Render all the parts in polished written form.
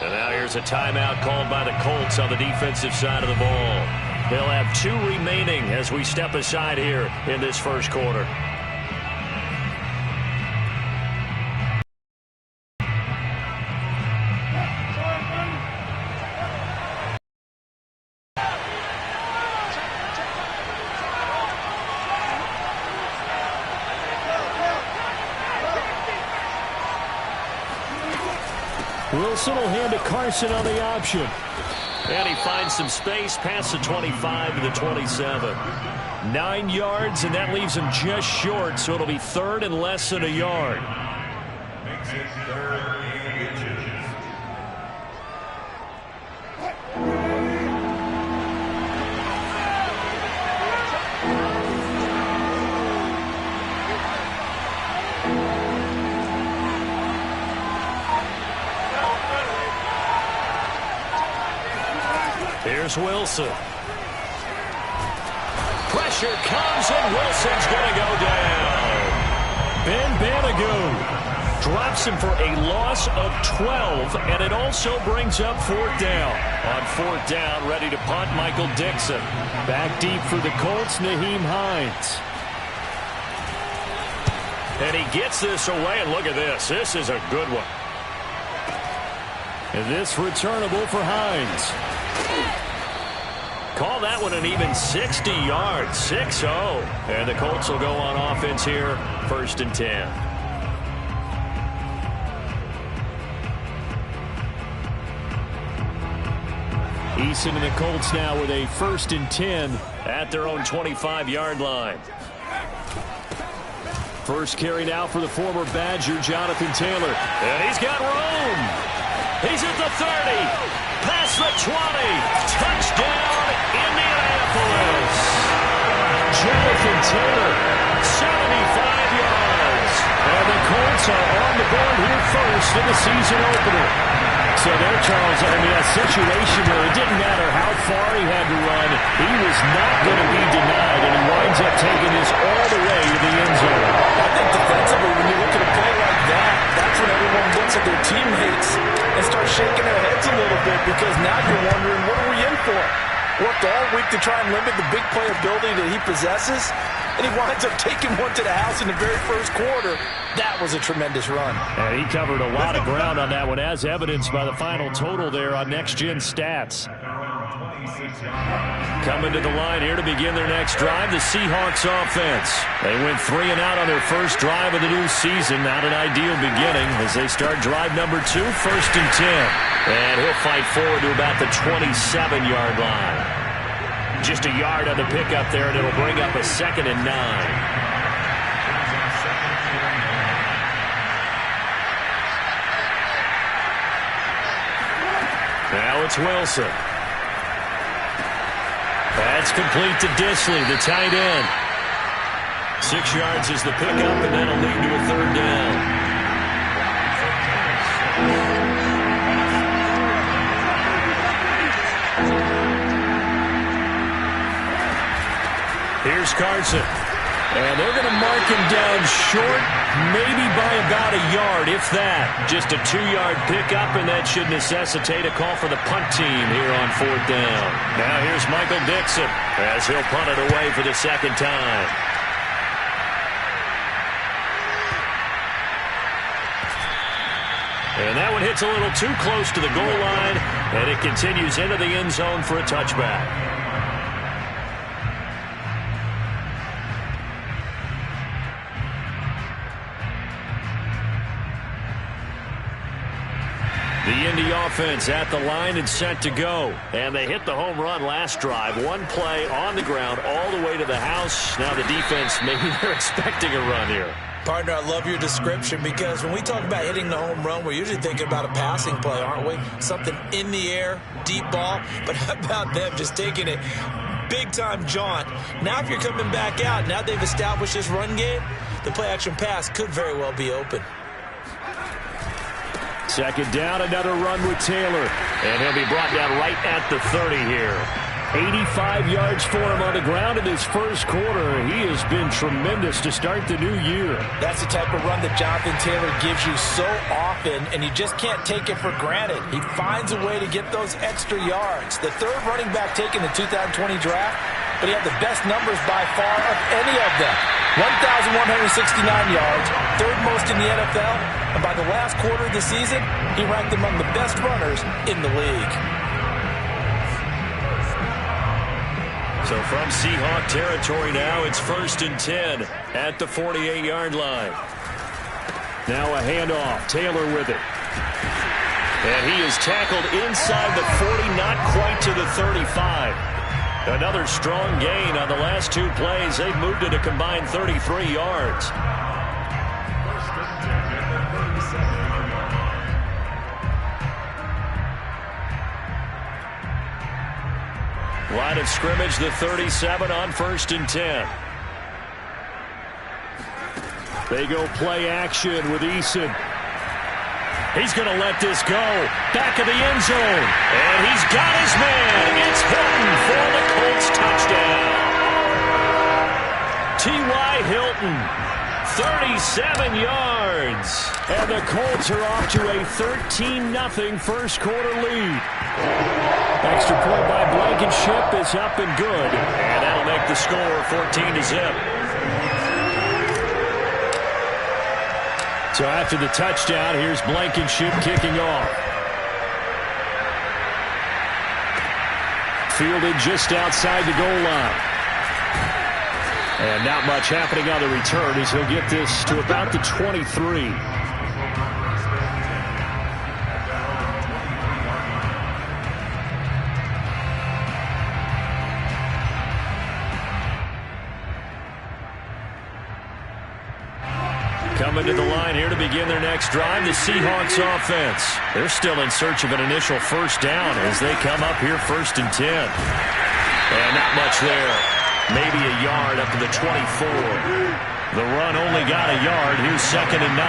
And now here's a timeout called by the Colts on the defensive side of the ball. They'll have 2 remaining as we step aside here in this first quarter. Wilson will hand to Carson on the option. And he finds some space past the 25 to the 27. 9 yards, and that leaves him just short, so it'll be 3rd and less than a yard. Makes it 3rd and inches. Here's Wilson. Pressure comes, and Wilson's going to go down. Ben Banagoo drops him for a loss of 12, and it also brings up 4th down. On 4th down, ready to punt, Michael Dixon. Back deep for the Colts, Nyheim Hines. And he gets this away, and look at this. This is a good one. And this returnable for Hines. Call that one an even 60 yards, 6-0. And the Colts will go on offense here, 1st and 10. Eason and the Colts now with a 1st and 10 at their own 25-yard line. First carry now for the former Badger, Jonathan Taylor. And he's got room. He's at the 30. Past the 20. Touchdown, Indianapolis. Jonathan Taylor, 75 yards. And the Colts are on the board here first in the season opener. So there, Charles, I mean, a situation where it didn't matter how far he had to run, he was not going to be denied, and he winds up taking this all the way to the end zone. I think defensively, when you look at a play like that, that's when everyone looks at their teammates and starts shaking their heads a little bit, because now you're wondering, what are we in for? Worked all week to try and limit the big play ability that he possesses, and he winds up taking one to the house in the very first quarter. That was a tremendous run. And he covered a lot of ground on that one, as evidenced by the final total there on Next Gen Stats. Coming to the line here to begin their next drive, the Seahawks offense. They went 3 and out on their first drive of the new season. Not an ideal beginning as they start drive number 2, 1st and 10. And he'll fight forward to about the 27-yard line. Just a yard on the pickup there, and it'll bring up a 2nd and 9. Now it's Wilson. That's complete to Disley, the tight end. 6 yards is the pickup, and that'll lead to a 3rd down. Here's Carson. And they're going to mark him down short, maybe by about a yard, if that. Just a 2-yard pickup, and that should necessitate a call for the punt team here on 4th down. Now here's Michael Dixon as he'll punt it away for the 2nd time. And that one hits a little too close to the goal line, and it continues into the end zone for a touchback. The Indy offense at the line and set to go. And they hit the home run last drive. One play on the ground all the way to the house. Now the defense, maybe they're expecting a run here. Partner, I love your description, because when we talk about hitting the home run, we're usually thinking about a passing play, aren't we? Something in the air, deep ball. But how about them just taking it big-time jaunt? Now if you're coming back out, now they've established this run game, the play-action pass could very well be open. 2nd down, another run with Taylor. And he'll be brought down right at the 30 here. 85 yards for him on the ground in his first quarter. He has been tremendous to start the new year. That's the type of run that Jonathan Taylor gives you so often, and you just can't take it for granted. He finds a way to get those extra yards. The third running back taken in the 2020 draft, but he had the best numbers by far of any of them. 1,169 yards, third most in the NFL, and by the last quarter of the season, he ranked among the best runners in the league. So from Seahawk territory now, it's 1st and 10 at the 48-yard line. Now a handoff. Taylor with it. And he is tackled inside the 40, not quite to the 35. Another strong gain on the last two plays. They've moved it a combined 33 yards. Line of scrimmage, the 37 on 1st and 10. They go play action with Eason. He's going to let this go. Back of the end zone. And he's got his man. It's Hilton for the Colts touchdown. T.Y. Hilton, 37 yards. And the Colts are off to a 13-0 first quarter lead. Extra point by Blankenship is up and good. And that'll make the score 14-0. So after the touchdown, here's Blankenship kicking off. Fielded just outside the goal line. And not much happening on the return as he'll get this to about the 23. Coming to the line here to begin their next drive, the Seahawks offense. They're still in search of an initial first down as they come up here 1st and 10. And not much there. Maybe a yard up to the 24. The run only got a yard. Here's 2nd and 9.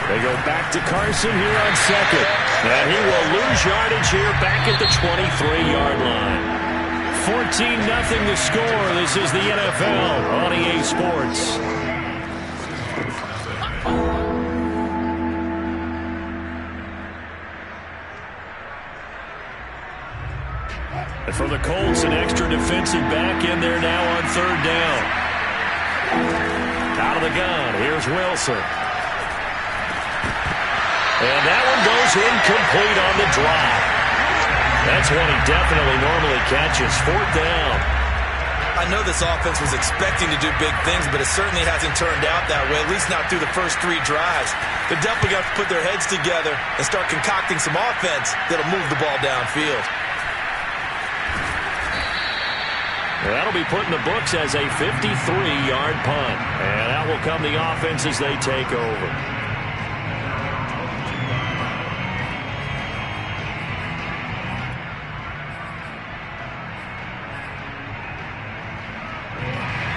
They go back to Carson here on 2nd. And he will lose yardage here back at the 23-yard line. 14-0 the score. This is the NFL on EA Sports. And for the Colts, an extra defensive back in there now on 3rd down. Out of the gun, here's Wilson. And that one goes incomplete on the drop. That's one he definitely normally catches. 4th down. I know this offense was expecting to do big things, but it certainly hasn't turned out that way, at least not through the first 3 drives. They're definitely got to put their heads together and start concocting some offense that'll move the ball downfield. That'll be put in the books as a 53-yard punt. And out will come the offense as they take over.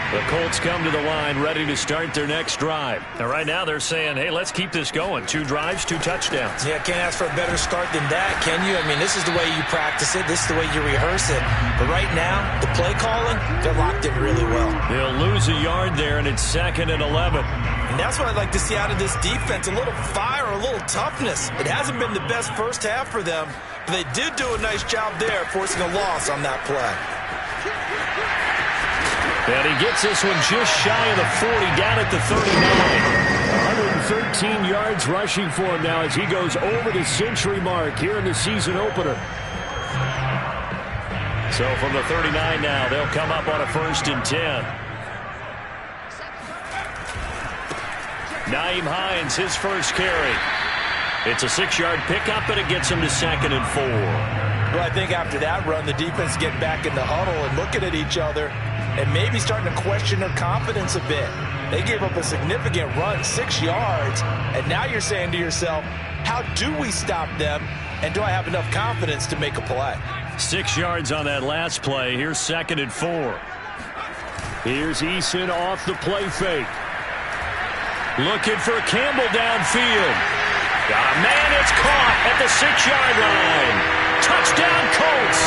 The Colts come to the line ready to start their next drive. Now, right now they're saying, hey, let's keep this going. 2 drives, 2 touchdowns. Yeah, can't ask for a better start than that, can you? I mean, this is the way you practice it. This is the way you rehearse it. But right now, the play calling, they're locked in really well. They'll lose a yard there, and it's 2nd and 11. And that's what I'd like to see out of this defense, a little fire, a little toughness. It hasn't been the best first half for them, but they did do a nice job there forcing a loss on that play. And he gets this one just shy of the 40, down at the 39. 113 yards rushing for him now as he goes over the century mark here in the season opener. So from the 39 now, they'll come up on a 1st and 10. Nyheim Hines, his first carry. It's a 6-yard pickup, and it gets him to 2nd and 4. Well, I think after that run, the defense getting back in the huddle and looking at each other and maybe starting to question their confidence a bit. They gave up a significant run, 6 yards, and now you're saying to yourself, how do we stop them, and do I have enough confidence to make a play? 6 yards on that last play. Here's 2nd and 4. Here's Eason off the play fake. Looking for Campbell downfield. Man, it's caught at the 6-yard line. Touchdown, Colts!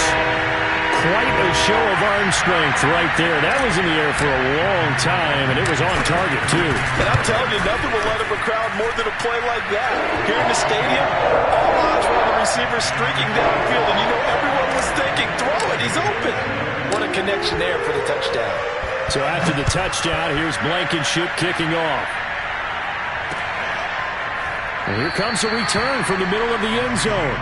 Quite a show of arm strength right there. That was in the air for a long time, and it was on target, too. And I'm telling you, nothing will let up a crowd more than a play like that. Here in the stadium, all eyes were on the receiver streaking downfield, and you know everyone was thinking, throw it, he's open. What a connection there for the touchdown. So after the touchdown, here's Blankenship kicking off. And here comes a return from the middle of the end zone.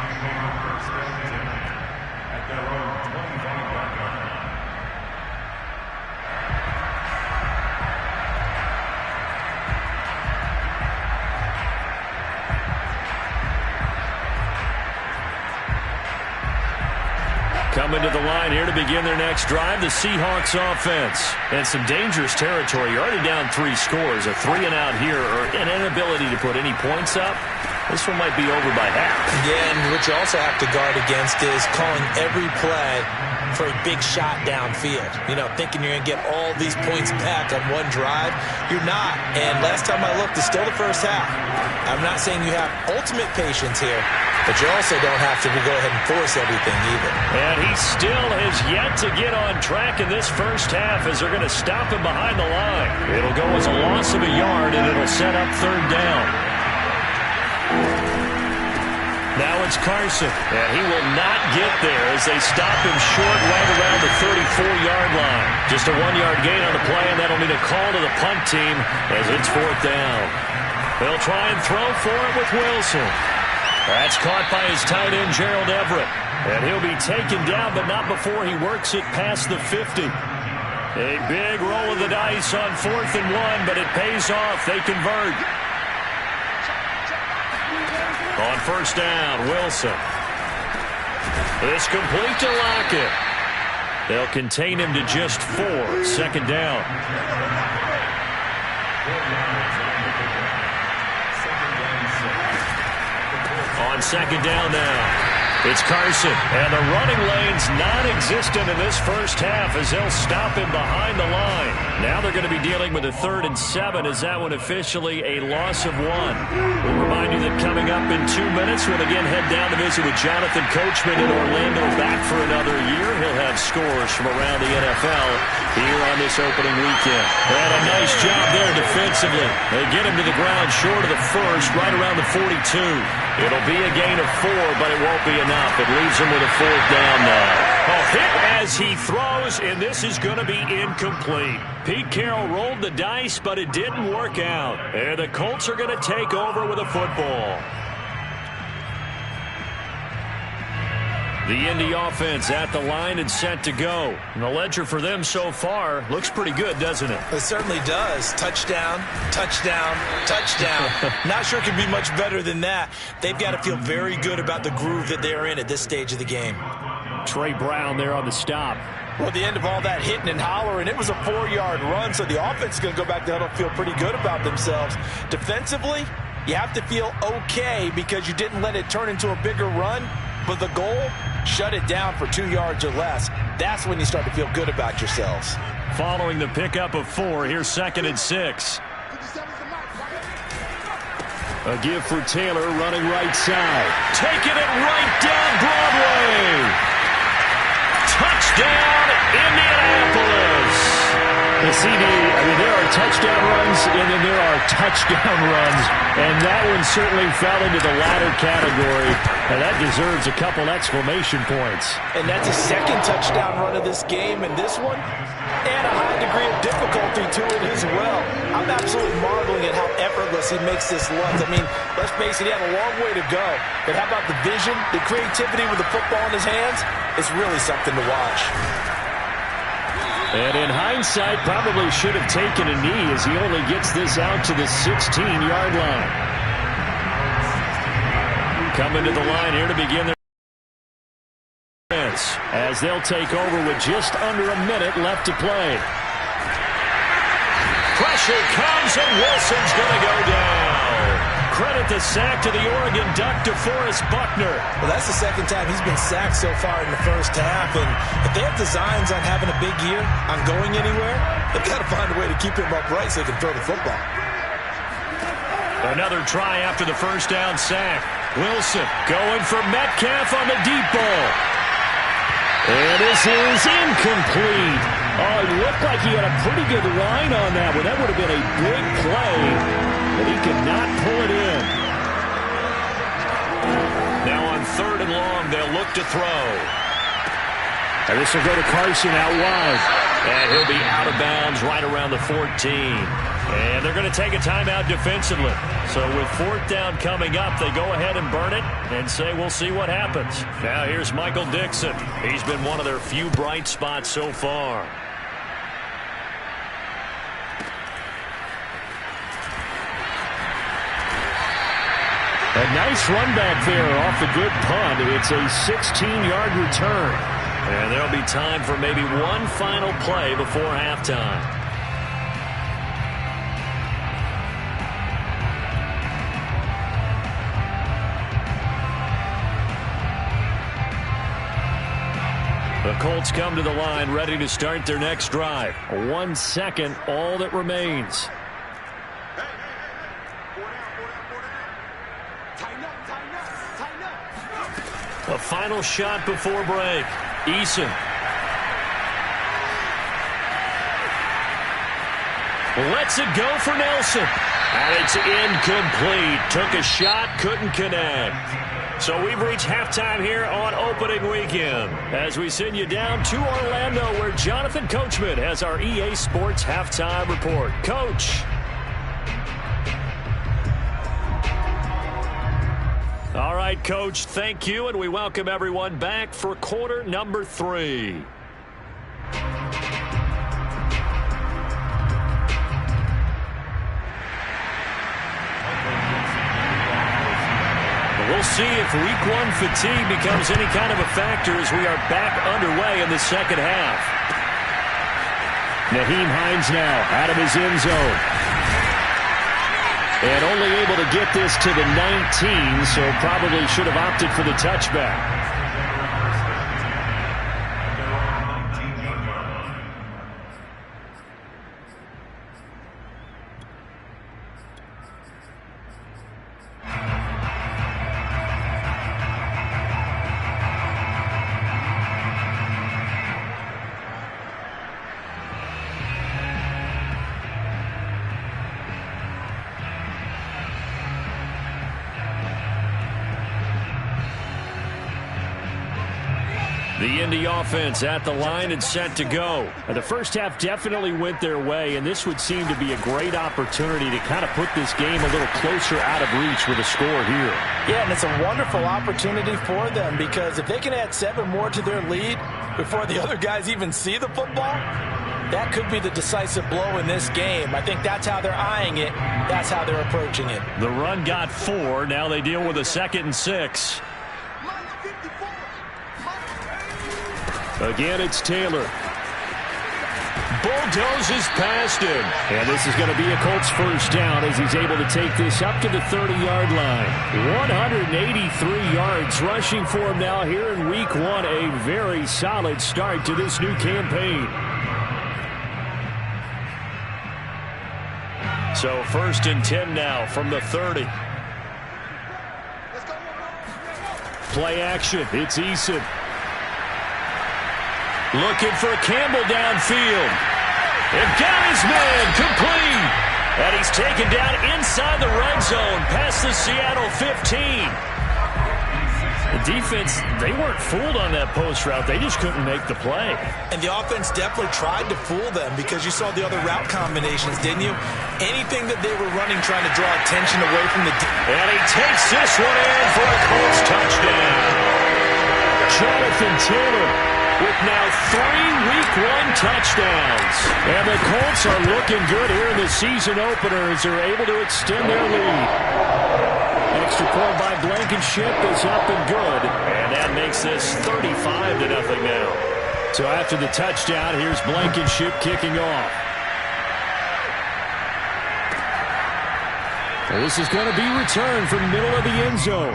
Coming to the line here to begin their next drive, the Seahawks offense. And some dangerous territory. You're already down 3 scores. A 3-and-out here, or an inability to put any points up. This one might be over by half. Yeah, and what you also have to guard against is calling every play for a big shot downfield. You know, thinking you're going to get all these points back on one drive. You're not. And last time I looked, it's still the first half. I'm not saying you have ultimate patience here, but you also don't have to go ahead and force everything either. And he still has yet to get on track in this first half as they're going to stop him behind the line. It'll go as a loss of a yard, and it'll set up 3rd down. Now it's Carson, and he will not get there as they stop him short right around the 34-yard line. Just a 1-yard gain on the play, and that'll mean a call to the punt team as it's 4th down. They'll try and throw for it with Wilson. That's caught by his tight end, Gerald Everett. And he'll be taken down, but not before he works it past the 50. A big roll of the dice on 4th and 1, but it pays off. They convert. On 1st down, Wilson. It's complete to Lockett. They'll contain him to just 4. 2nd down. On 2nd down now. It's Carson, and the running lane's non-existent in this first half as they'll stop him behind the line. Now they're going to be dealing with a 3rd and 7 as that one officially a loss of 1. We'll remind you that coming up in 2 minutes, we'll again head down to visit with Jonathan Coachman in Orlando, back for another year. He'll have scores from around the NFL here on this opening weekend. And a nice job there defensively. They get him to the ground short of the 1st, right around the 42. It'll be a gain of 4, but it won't be enough. It leaves him with a 4th down now. A hit as he throws, and this is going to be incomplete. Pete Carroll rolled the dice, but it didn't work out. And the Colts are going to take over with a football. The Indy offense at the line and set to go. And the ledger for them so far looks pretty good, doesn't it? It certainly does. Touchdown, touchdown, touchdown. Not sure it can be much better than that. They've got to feel very good about the groove that they're in at this stage of the game. Trey Brown there on the stop. Well, at the end of all that hitting and hollering, it was a 4-yard run, so the offense is going to go back there and feel pretty good about themselves. Defensively, you have to feel okay because you didn't let it turn into a bigger run. But the goal, shut it down for 2 yards or less. That's when you start to feel good about yourselves. Following the pickup of 4, here's 2nd and 6. A give for Taylor running right side. Taking it right down Broadway. Touchdown, Indianapolis. The CD, there are touchdown runs, and then there are touchdown runs. And that one certainly fell into the latter category. And that deserves a couple exclamation points. And that's his 2nd touchdown run of this game. And this one, and a high degree of difficulty to it as well. I'm absolutely marveling at how effortless he makes this look. I mean, let's face it, he had a long way to go. But how about the vision, the creativity with the football in his hands? It's really something to watch. And in hindsight, probably should have taken a knee as he only gets this out to the 16-yard line. Coming to the line here to begin their defense as they'll take over with just under a minute left to play. Pressure comes, and Wilson's going to go down. Credit the sack to the Oregon Duck, DeForest Buckner. Well, that's the 2nd time he's been sacked so far in the first half. And if they have designs on having a big year, on going anywhere, they've got to find a way to keep him upright so they can throw the football. Another try after the 1st down sack. Wilson going for Metcalf on the deep ball. And this is incomplete. Oh, it looked like he had a pretty good line on that one. That would have been a big play, but he could not pull it in. Now on 3rd and long, they'll look to throw. And this will go to Carson out wide. And he'll be out of bounds right around the 14. And they're going to take a timeout defensively. So with 4th down coming up, they go ahead and burn it and say we'll see what happens. Now here's Michael Dixon. He's been one of their few bright spots so far. A nice run back there off the good punt. It's a 16-yard return. And there'll be time for maybe one final play before halftime. The Colts come to the line ready to start their next drive. 1 second, all that remains. A final shot before break. Eason. Lets it go for Nelson. And it's incomplete. Took a shot, couldn't connect. So we've reached halftime here on opening weekend as we send you down to Orlando where Jonathan Coachman has our EA Sports halftime report. Coach. All right, Coach, thank you, and we welcome everyone back for quarter number 3. We'll see if week 1 fatigue becomes any kind of a factor as we are back underway in the second half. Nyheim Hines now out of his end zone. And only able to get this to the 19, so probably should have opted for the touchback. The Indy offense at the line and set to go. And the first half definitely went their way, and this would seem to be a great opportunity to kind of put this game a little closer out of reach with a score here. Yeah, and it's a wonderful opportunity for them because if they can add 7 more to their lead before the other guys even see the football, that could be the decisive blow in this game. I think that's how they're eyeing it. That's how they're approaching it. The run got 4. Now they deal with a 2nd and 6. Again, it's Taylor. Bulldozes past him. And this is going to be a Colts first down as he's able to take this up to the 30-yard line. 183 yards rushing for him now here in week 1. A very solid start to this new campaign. So 1st and 10 now from the 30. Play action. It's Eason. Looking for Campbell downfield. And got his man complete. And he's taken down inside the red zone past the Seattle 15. The defense, they weren't fooled on that post route. They just couldn't make the play. And the offense definitely tried to fool them because you saw the other route combinations, didn't you? Anything that they were running trying to draw attention away from the and he takes this one in for a Colts touchdown. Jonathan Taylor with now 3 week 1 touchdowns. And the Colts are looking good here in the season opener as they're able to extend their lead. Extra point by Blankenship is up and good. And that makes this 35-0 now. So after the touchdown, here's Blankenship kicking off. And this is going to be returned from the middle of the end zone.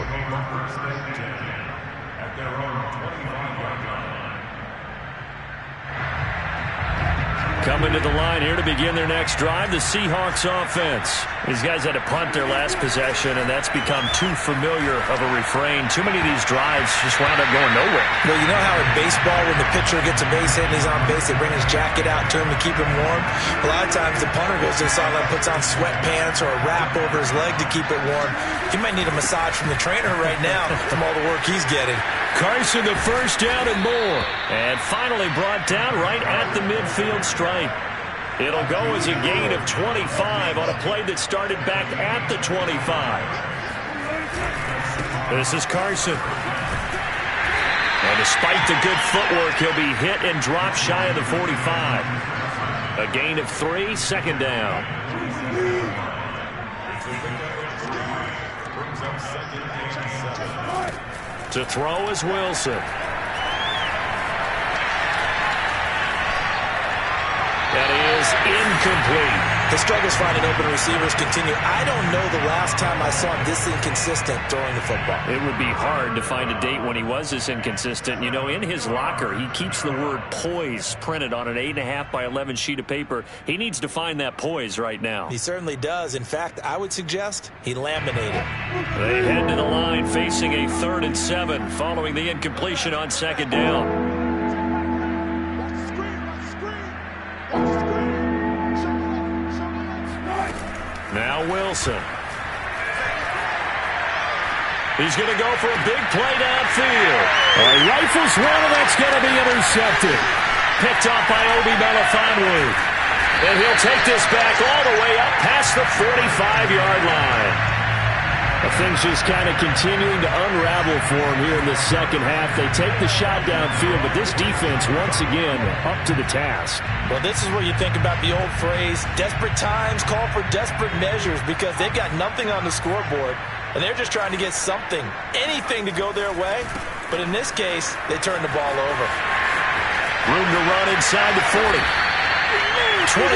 Coming to the line here to begin their next drive, the Seahawks offense. These guys had to punt their last possession, and that's become too familiar of a refrain. Too many of these drives just wound up going nowhere. Well, you know how in baseball, when the pitcher gets a base hit and he's on base, they bring his jacket out to him to keep him warm? A lot of times the punter goes to the sideline, puts on sweatpants or a wrap over his leg to keep it warm. He might need a massage from the trainer right now from all the work he's getting. Carson, the first down and more. And finally brought down right at the midfield stripe. It'll go as a gain of 25 on a play that started back at the 25. This is Carson. And despite the good footwork, he'll be hit and dropped shy of the 45. A gain of 3, second down. To throw is Wilson. That is incomplete. The struggles finding open receivers continue. I don't know the last time I saw him this inconsistent throwing the football. It would be hard to find a date when he was this inconsistent. You know, in his locker, he keeps the word poise printed on an 8.5 by 11 sheet of paper. He needs to find that poise right now. He certainly does. In fact, I would suggest he laminated. They head to the line facing a 3rd and 7 following the incompletion on second down. Now Wilson. He's going to go for a big play downfield. Rifles one, and that's going to be intercepted. Picked off by Obi Melifonwu. And he'll take this back all the way up past the 45-yard line. Things just kind of continuing to unravel for him here in the second half. They take the shot downfield, but this defense, once again, up to the task. Well, this is where you think about the old phrase, desperate times call for desperate measures, because they've got nothing on the scoreboard, and they're just trying to get something, anything to go their way. But in this case, they turn the ball over. Room to run inside the 40. 23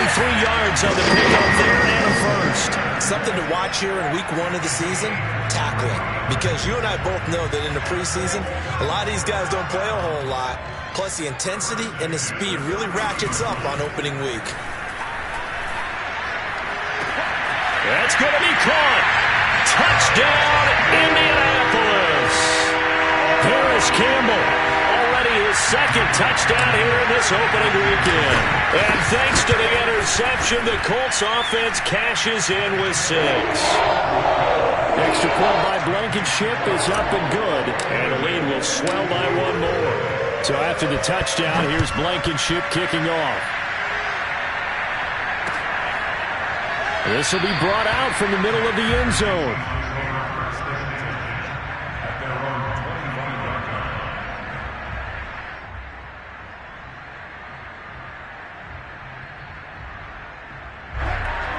yards on the pickup there and a first. Something to watch here in week 1 of the season, tackling. Because you and I both know that in the preseason, a lot of these guys don't play a whole lot. Plus, the intensity and the speed really ratchets up on opening week. That's going to be caught. Touchdown, Indianapolis. Paris Campbell, already his second touchdown here in this opening weekend. And thanks to the interception, the Colts offense cashes in with 6. Extra point by Blankenship is up and good. And the lead will swell by 1 more. So after the touchdown, here's Blankenship kicking off. This will be brought out from the middle of the end zone.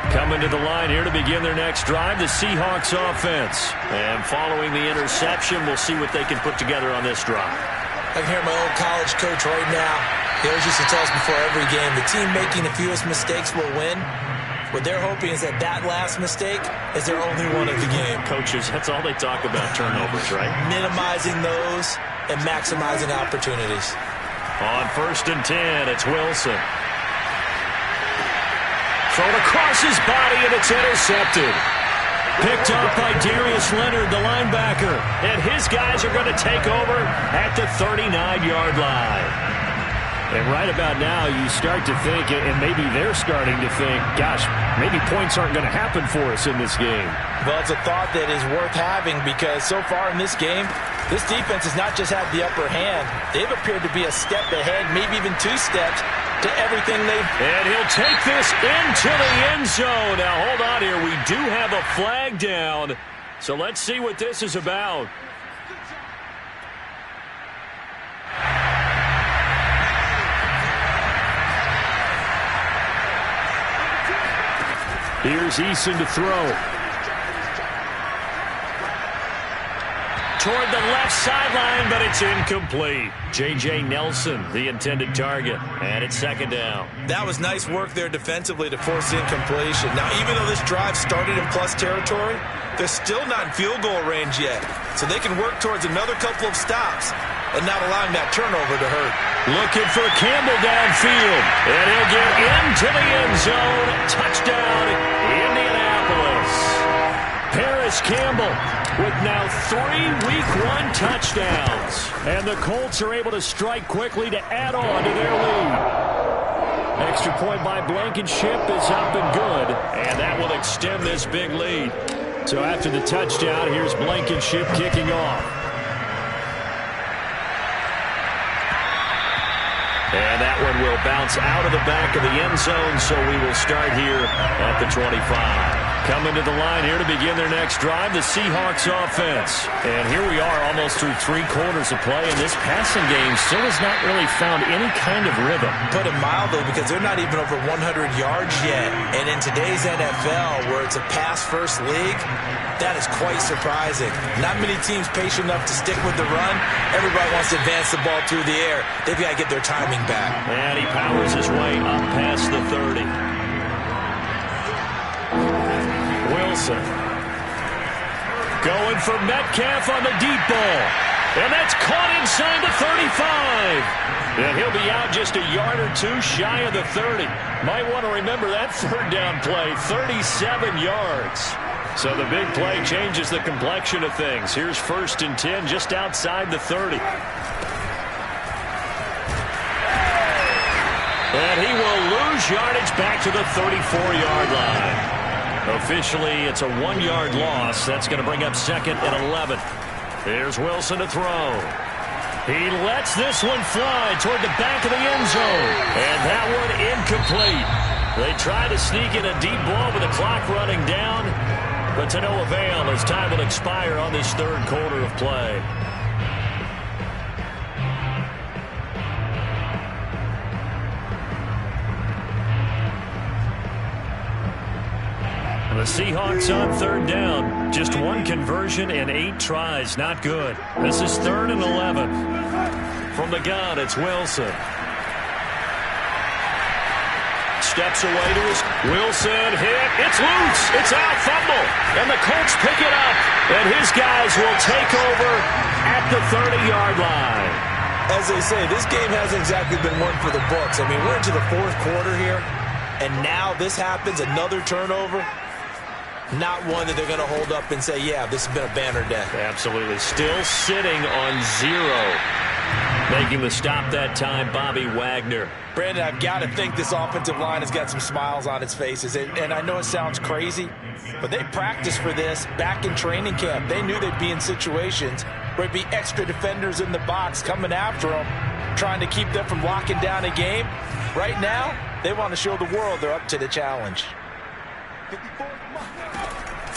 Coming to the line here to begin their next drive, the Seahawks offense. And following the interception, we'll see what they can put together on this drive. I can hear my old college coach right now. He always used to tell us before every game, the team making the fewest mistakes will win. What they're hoping is that last mistake is their only one of the game. Coaches, that's all they talk about, turnovers, right? Minimizing those and maximizing opportunities. On 1st and 10, it's Wilson. Thrown across his body, and it's intercepted. Picked up by Darius Leonard, the linebacker. And his guys are going to take over at the 39-yard line. And right about now, you start to think, and maybe they're starting to think, gosh, maybe points aren't going to happen for us in this game. Well, it's a thought that is worth having, because so far in this game, this defense has not just had the upper hand. They've appeared to be a step ahead, maybe even 2 steps, to everything they've... And he'll take this into the end zone. Now, hold on here. We do have a flag down. So let's see what this is about. Here's Eason to throw. Toward the left sideline, but it's incomplete. J.J. Nelson, the intended target, and it's 2nd down. That was nice work there defensively to force incompletion. Now, even though this drive started in plus territory, they're still not in field goal range yet, so they can work towards another couple of stops. and not allowing that turnover to hurt. Looking for Campbell downfield, and he'll get into the end zone. Touchdown, Indianapolis. Paris Campbell with now 3 Week 1 touchdowns. And the Colts are able to strike quickly to add on to their lead. Extra point by Blankenship is up and good, and that will extend this big lead. So after the touchdown, here's Blankenship kicking off. And that one will bounce out of the back of the end zone, so we will start here at the 25. Coming to the line here to begin their next drive, the Seahawks offense. And here we are almost through 3 quarters of play, and this passing game still has not really found any kind of rhythm. Put it mildly, because they're not even over 100 yards yet. And in today's NFL, where it's a pass-first league, that is quite surprising. Not many teams patient enough to stick with the run. Everybody wants to advance the ball through the air. They've got to get their timing back. And he powers his way up past the 30. Wilson going for Metcalf on the deep ball. And that's caught inside the 35. And he'll be out just a yard or two shy of the 30. Might want to remember that third down play, 37 yards. So the big play changes the complexion of things. Here's 1st and 10 just outside the 30. And he will lose yardage back to the 34-yard line. Officially, it's a 1-yard loss. That's going to bring up 2nd and 11. Here's Wilson to throw. He lets this one fly toward the back of the end zone. And that one incomplete. They try to sneak in a deep ball with the clock running down, but to no avail as time will expire on this 3rd quarter of play. The Seahawks on 3rd down. Just 1 conversion and 8 tries. Not good. This is 3rd and 11. From the gun, it's Wilson. Steps away to his... Wilson hit. It's loose. It's out. Fumble. And the Colts pick it up. And his guys will take over at the 30-yard line. As they say, this game hasn't exactly been one for the books. I mean, we're into the 4th quarter here. And now this happens. Another turnover. Not one that they're going to hold up and say, yeah, this has been a banner day. Absolutely. Still sitting on 0. Making the stop that time, Bobby Wagner. Brandon, I've got to think this offensive line has got some smiles on its faces. And I know it sounds crazy, but they practiced for this back in training camp. They knew they'd be in situations where there'd be extra defenders in the box coming after them, trying to keep them from locking down a game. Right now, they want to show the world they're up to the challenge.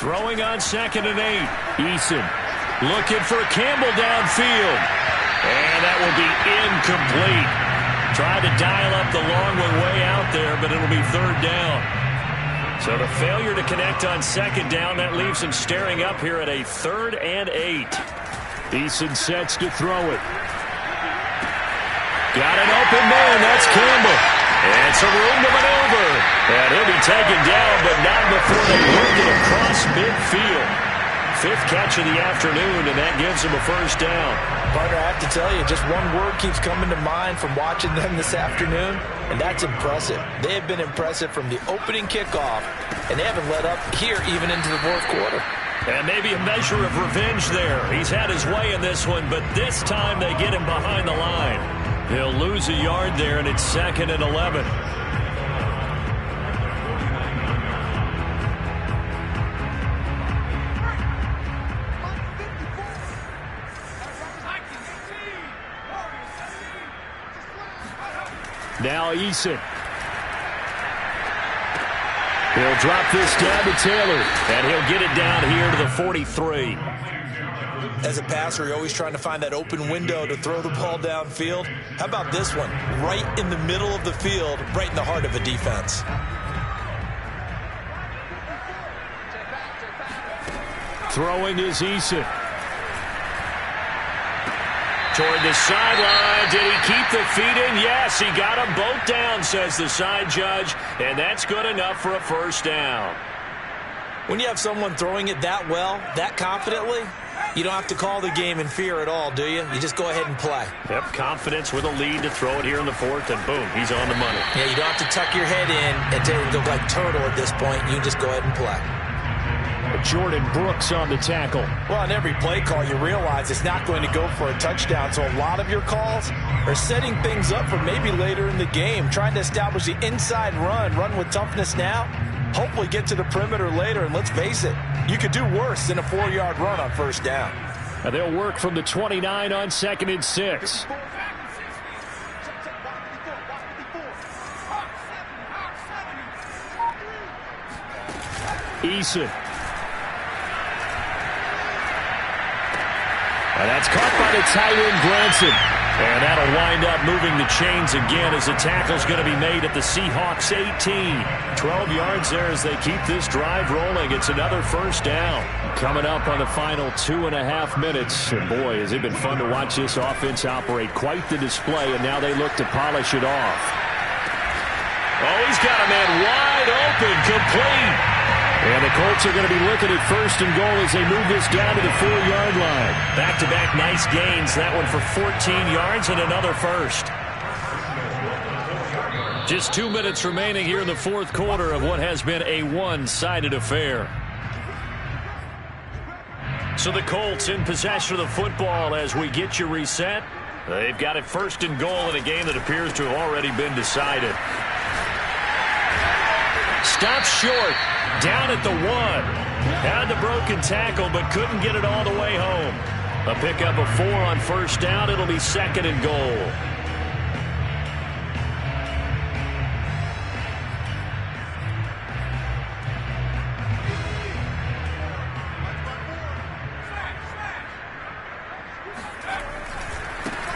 Throwing on 2nd and 8. Eason looking for Campbell downfield. And that will be incomplete. Tried to dial up the long one way out there, but it'll be 3rd down. So the failure to connect on 2nd down, that leaves him staring up here at a 3rd and 8. Eason sets to throw it. Got an open man. That's Campbell. And some room to maneuver. And he'll be taken down, but not before they work it across midfield. 5th catch of the afternoon, and that gives him a 1st down. Partner, I have to tell you, just one word keeps coming to mind from watching them this afternoon, and that's impressive. They have been impressive from the opening kickoff, and they haven't let up here even into the 4th quarter. And maybe a measure of revenge there. He's had his way in this one, but this time they get him behind the line. He'll lose a yard there, and it's 2nd and 11. Now Eason. He'll drop this down to Taylor, and he'll get it down here to the 43. As a passer, you're always trying to find that open window to throw the ball downfield. How about this one? Right in the middle of the field, right in the heart of a defense. Throwing is Eason. Toward the sideline. Did he keep the feet in? Yes, he got them both down, says the side judge, and that's good enough for a 1st down. When you have someone throwing it that well, that confidently, You don't have to call the game in fear at all, do you? You just go ahead and play. Yep, confidence with a lead to throw it here in the fourth, and boom, he's on the money. Yeah, you don't have to tuck your head in and go like turtle at this point. You just go ahead and play. Jordan Brooks on the tackle. Well, on every play call, you realize it's not going to go for a touchdown, so a lot of your calls are setting things up for maybe later in the game, trying to establish the inside run with toughness now, hopefully get to the perimeter later, and let's face it, you could do worse than a 4-yard run on first down. And they'll work from the 29 on 2nd and 6. Eason. And that's caught by the tight end, Branson. And that'll wind up moving the chains again as the tackle's going to be made at the Seahawks 18. 12 yards there as they keep this drive rolling. It's another first down. Coming up on the final 2.5 minutes. And boy, has it been fun to watch this offense operate. Quite the display, and now they look to polish it off. Oh, he's got a man wide open, complete. And the Colts are going to be looking at 1st and goal as they move this down to the 4-yard line. Back-to-back nice gains. That one for 14 yards and another first. Just 2 minutes remaining here in the fourth quarter of what has been a one-sided affair. So the Colts in possession of the football as we get you reset. They've got it 1st and goal in a game that appears to have already been decided. Stops short. Down at the 1. Had the broken tackle, but couldn't get it all the way home. A pickup of 4 on first down. It'll be 2nd and goal.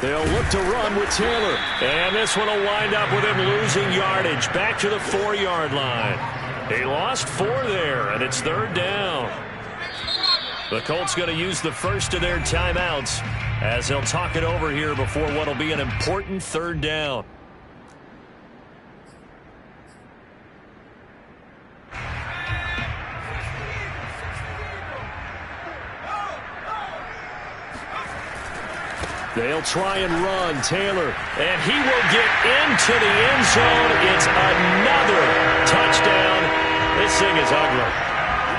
They'll look to run with Taylor. And this one will wind up with him losing yardage. Back to the 4-yard line. He lost 4 there, and it's 3rd down. The Colts going to use the first of their timeouts as they'll talk it over here before what will be an important 3rd down. They'll try and run. Taylor, and he will get into the end zone. It's another touchdown. This thing is ugly.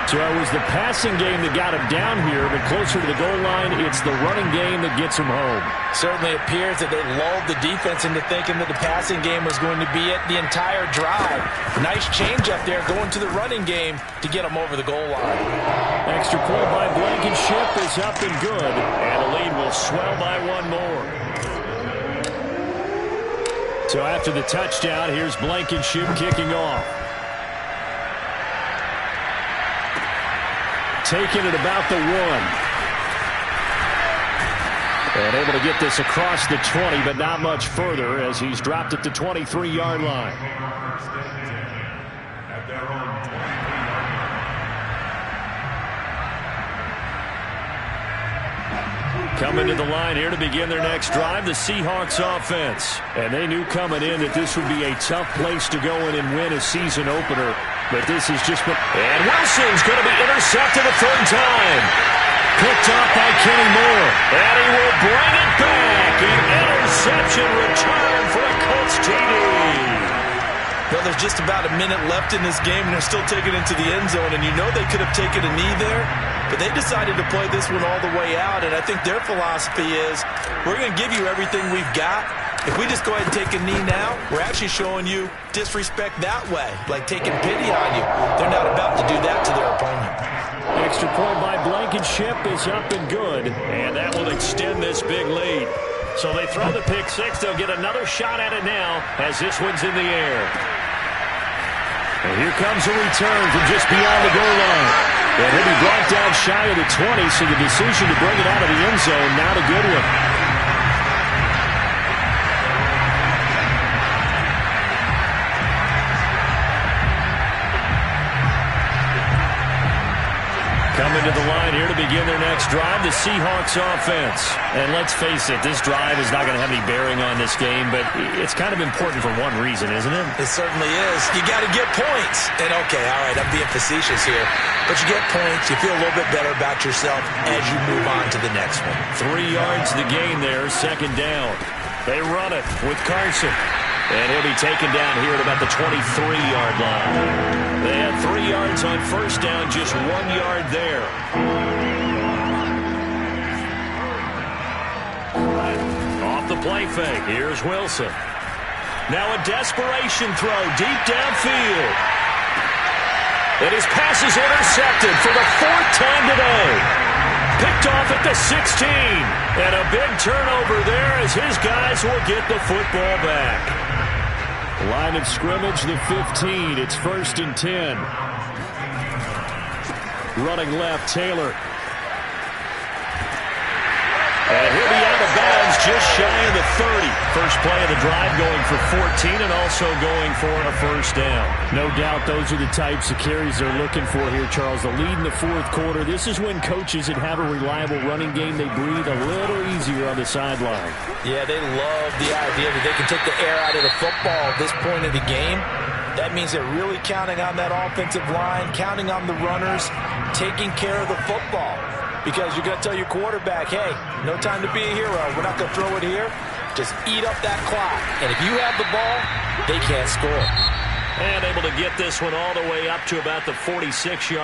So it was the passing game that got him down here, but closer to the goal line, it's the running game that gets him home. Certainly appears that they lulled the defense into thinking that the passing game was going to be it the entire drive. Nice change up there going to the running game to get them over the goal line. Extra point by Blankenship is up and good. And the lead will swell by 1 more. So after the touchdown, here's Blankenship kicking off. Taking it about the 1. And able to get this across the 20, but not much further as he's dropped it to 23-yard line. Coming to the line here to begin their next drive, the Seahawks offense. And they knew coming in that this would be a tough place to go in and win a season opener. But this has just been... And Wilson's going to be intercepted a 3rd time. Picked off by Kenny Moore. And he will bring it back. An interception return for a Colts TD. Well, there's just about a minute left in this game, and they're still taking it to the end zone. And you know they could have taken a knee there, but they decided to play this one all the way out. And I think their philosophy is, we're going to give you everything we've got. If we just go ahead and take a knee now, we're actually showing you disrespect that way, like taking pity on you. They're not about to do that to their opponent. Extra point by Blankenship is up and good. And that will extend this big lead. So they throw the pick 6. They'll get another shot at it now as this one's in the air. And here comes a return from just beyond the goal line. And he'll be brought down shy of the 20, so the decision to bring it out of the end zone, not a good one. Coming to the line here to begin their next drive, the Seahawks offense. And let's face it, this drive is not going to have any bearing on this game, but it's kind of important for one reason, isn't it? It certainly is. You got to get points. And, okay, all right, I'm being facetious here. But you get points, you feel a little bit better about yourself as you move on to the next one. 3 yards to gain there, second down. They run it with Carson. And he'll be taken down here at about the 23-yard line. They had 3 yards on first down, just 1 yard there. Off the play fake, here's Wilson. Now a desperation throw deep downfield. And his pass is intercepted for the 4th time today. Picked off at the 16. And a big turnover there as his guys will get the football back. Line of scrimmage, the 15. It's 1st and 10. Running left, Taylor. And he'll be out of bounds just shy of the 30. First play of the drive going for 14 and also going for a first down. No doubt those are the types of carries they're looking for here, Charles. The lead in the 4th quarter. This is when coaches that have a reliable running game, they breathe a little easier on the sideline. Yeah, they love the idea that they can take the air out of the football at this point of the game. That means they're really counting on that offensive line, counting on the runners, taking care of the football. Because you're going to tell your quarterback, hey, no time to be a hero. We're not going to throw it here. Just eat up that clock. And if you have the ball, they can't score. And able to get this one all the way up to about the 46-yard